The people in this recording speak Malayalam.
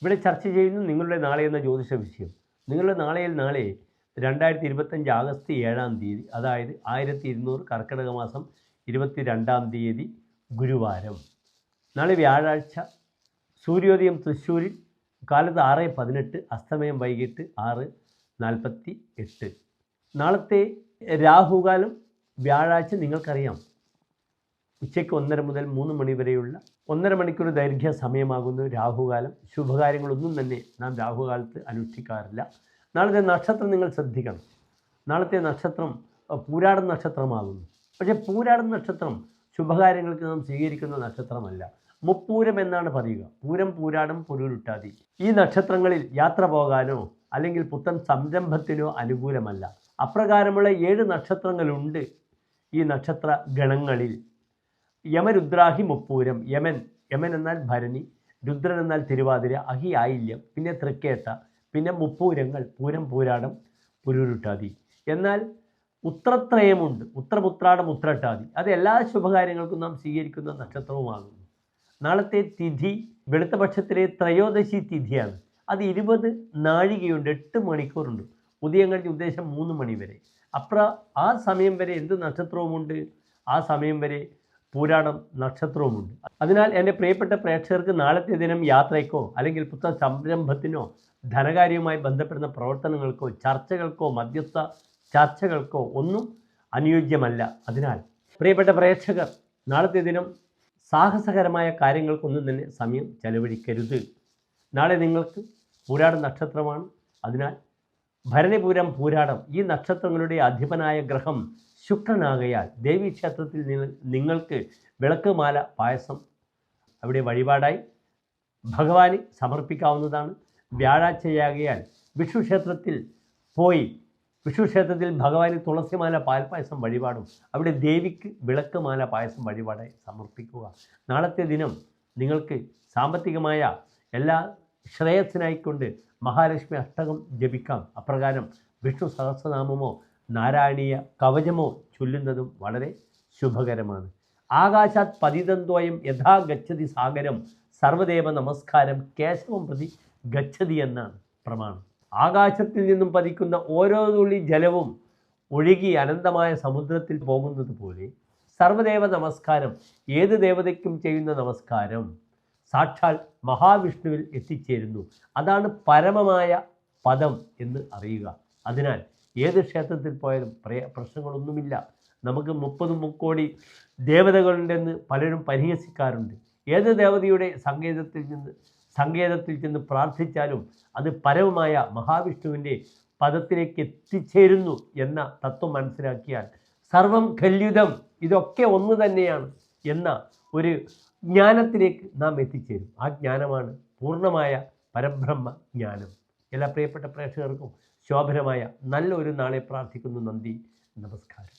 ഇവിടെ ചർച്ച ചെയ്യുന്നു നിങ്ങളുടെ നാളെ എന്ന ജ്യോതിഷ വിഷയം. നിങ്ങളുടെ നാളെ 2025 ആഗസ്റ്റ് 7-ാം തീയതി, അതായത് 1200 കർക്കിടക മാസം 22-ാം തീയതി ഗുരുവാരം. നാളെ വ്യാഴാഴ്ച. സൂര്യോദയം തൃശ്ശൂരിൽ കാലത്ത് 6:18, അസ്തമയം വൈകിട്ട് 6:48. നാളത്തെ രാഹുകാലം വ്യാഴാഴ്ച നിങ്ങൾക്കറിയാം. ഉച്ചയ്ക്ക് 1:30 മുതൽ 3 മണി വരെയുള്ള 1.5 മണിക്കൂർ ദൈർഘ്യ സമയമാകുന്നു രാഹുകാലം. ശുഭകാര്യങ്ങളൊന്നും തന്നെ നാം രാഹുകാലത്ത് അനുഷ്ഠിക്കാറില്ല. നാളത്തെ നക്ഷത്രം നിങ്ങൾ ശ്രദ്ധിക്കണം. നാളത്തെ നക്ഷത്രം പൂരാടം നക്ഷത്രമാകുന്നു. പക്ഷേ പൂരാടം നക്ഷത്രം ശുഭകാര്യങ്ങൾക്ക് നാം സ്വീകരിക്കുന്ന നക്ഷത്രമല്ല. മുപ്പൂരം എന്നാണ് പറയുക. പൂരം, പൂരാടം, പുരുരുട്ടാതി. ഈ നക്ഷത്രങ്ങളിൽ യാത്ര പോകാനോ അല്ലെങ്കിൽ പുത്തൻ സംരംഭത്തിനോ അനുകൂലമല്ല. അപ്രകാരമുള്ള 7 നക്ഷത്രങ്ങളുണ്ട് ഈ നക്ഷത്ര ഗണങ്ങളിൽ. യമരുദ്രാഹി മുപ്പൂരം. യമൻ എന്നാൽ ഭരണി, രുദ്രൻ എന്നാൽ തിരുവാതിര, അഹി ആയില്യം, പിന്നെ തൃക്കേട്ട, പിന്നെ മുപ്പൂരങ്ങൾ പൂരം, പൂരാടം, പുരുരുട്ടാതി. എന്നാൽ ഉത്രത്രയമുണ്ട്. ഉത്രമുത്രാടം, ഉത്രട്ടാതി. അത് എല്ലാ ശുഭകാര്യങ്ങൾക്കും നാം സ്വീകരിക്കുന്ന നക്ഷത്രവുമാകുന്നു. നാളത്തെ തിഥി വെളുത്ത പക്ഷത്തിലെ ത്രയോദശി തിഥിയാണ്. അത് 20 നാഴികയുണ്ട്, 8 മണിക്കൂറുണ്ട്. ഉദയം കഴിഞ്ഞ് ഉദ്ദേശം 3 മണി വരെ. ആ സമയം വരെ എന്ത് നക്ഷത്രവുമുണ്ട്? ആ സമയം വരെ പൂരാടം നക്ഷത്രവുമുണ്ട്. അതിനാൽ എൻ്റെ പ്രിയപ്പെട്ട പ്രേക്ഷകർക്ക് നാളത്തെ ദിനം യാത്രയ്ക്കോ അല്ലെങ്കിൽ പുത്തൻ സംരംഭത്തിനോ ധനകാര്യവുമായി ബന്ധപ്പെടുന്ന പ്രവർത്തനങ്ങൾക്കോ ചർച്ചകൾക്കോ മധ്യസ്ഥ ചർച്ചകൾക്കോ ഒന്നും അനുയോജ്യമല്ല. അതിനാൽ പ്രിയപ്പെട്ട പ്രേക്ഷകർ നാളത്തെ ദിനം സാഹസകരമായ കാര്യങ്ങൾക്കൊന്നും തന്നെ സമയം ചെലവഴിക്കരുത്. നാളെ നിങ്ങൾക്ക് പൂരാടം നക്ഷത്രമാണ്. അതിനാൽ ഭരണിപൂരം, പൂരാടം ഈ നക്ഷത്രങ്ങളുടെ അധിപനായ ഗ്രഹം ശുക്രനാകയാൽ ദേവീക്ഷേത്രത്തിൽ നിങ്ങൾക്ക് വിളക്കുമാല പായസം അവിടെ വഴിപാടായി ഭഗവാന് സമർപ്പിക്കാവുന്നതാണ്. വ്യാഴാഴ്ചയാകയാൽ വിഷ്ണു ക്ഷേത്രത്തിൽ ഭഗവാന് തുളസിമാല പാൽപ്പായസം വഴിപാടും അവിടെ ദേവിക്ക് വിളക്കുമാല പായസം വഴിപാടായി സമർപ്പിക്കുക. നാളത്തെ ദിനം നിങ്ങൾക്ക് സാമ്പത്തികമായ എല്ലാ ശ്രേയസ്സിനായിക്കൊണ്ട് മഹാലക്ഷ്മി അഷ്ടകം ജപിക്കാം. അപ്രകാരം വിഷ്ണു സഹസ്രനാമമോ നാരായണീയ കവചമോ ചൊല്ലുന്നതും വളരെ ശുഭകരമാണ്. ആകാശാത് പതിതന്ത്വയം യഥാ ഗച്ഛതി സാഗരം സർവദേവ നമസ്കാരം കേശവം പ്രതി ഗച്ഛതി എന്നാണ് പ്രമാണം. ആകാശത്തിൽ നിന്നും പതിക്കുന്ന ഓരോ തുള്ളി ജലവും ഒഴുകി അനന്തമായ സമുദ്രത്തിൽ പോകുന്നത് പോലെ സർവദേവ നമസ്കാരം, ഏത് ദേവതയ്ക്കും ചെയ്യുന്ന നമസ്കാരം സാക്ഷാൽ മഹാവിഷ്ണുവിൽ എത്തിച്ചേരുന്നു. അതാണ് പരമമായ പദം എന്ന് അറിയുക. അതിനാൽ ഏത് ക്ഷേത്രത്തിൽ പോയാലും പ്രശ്നങ്ങളൊന്നുമില്ല. നമുക്ക് 30 മുക്കോടി ദേവതകളുണ്ടെന്ന് പലരും പരിഹസിക്കാറുണ്ട്. ഏത് ദേവതയുടെ സങ്കേതത്തിൽ ചെന്ന് പ്രാർത്ഥിച്ചാലും അത് പരമമായ മഹാവിഷ്ണുവിൻ്റെ പദത്തിലേക്ക് എത്തിച്ചേരുന്നു എന്ന തത്വം മനസ്സിലാക്കിയാൽ സർവം ഖല്യുതം, ഇതൊക്കെ ഒന്ന് തന്നെയാണ് എന്ന ഒരു ജ്ഞാനത്തിലേക്ക് നാം എത്തിച്ചേരും. ആ ജ്ഞാനമാണ് പൂർണ്ണമായ പരബ്രഹ്മ ജ്ഞാനം. എല്ലാ പ്രിയപ്പെട്ട പ്രേക്ഷകർക്കും ശോഭനമായ നല്ല ഒരു നാളെ പ്രാർത്ഥിക്കുന്നു. നന്ദി, നമസ്കാരം.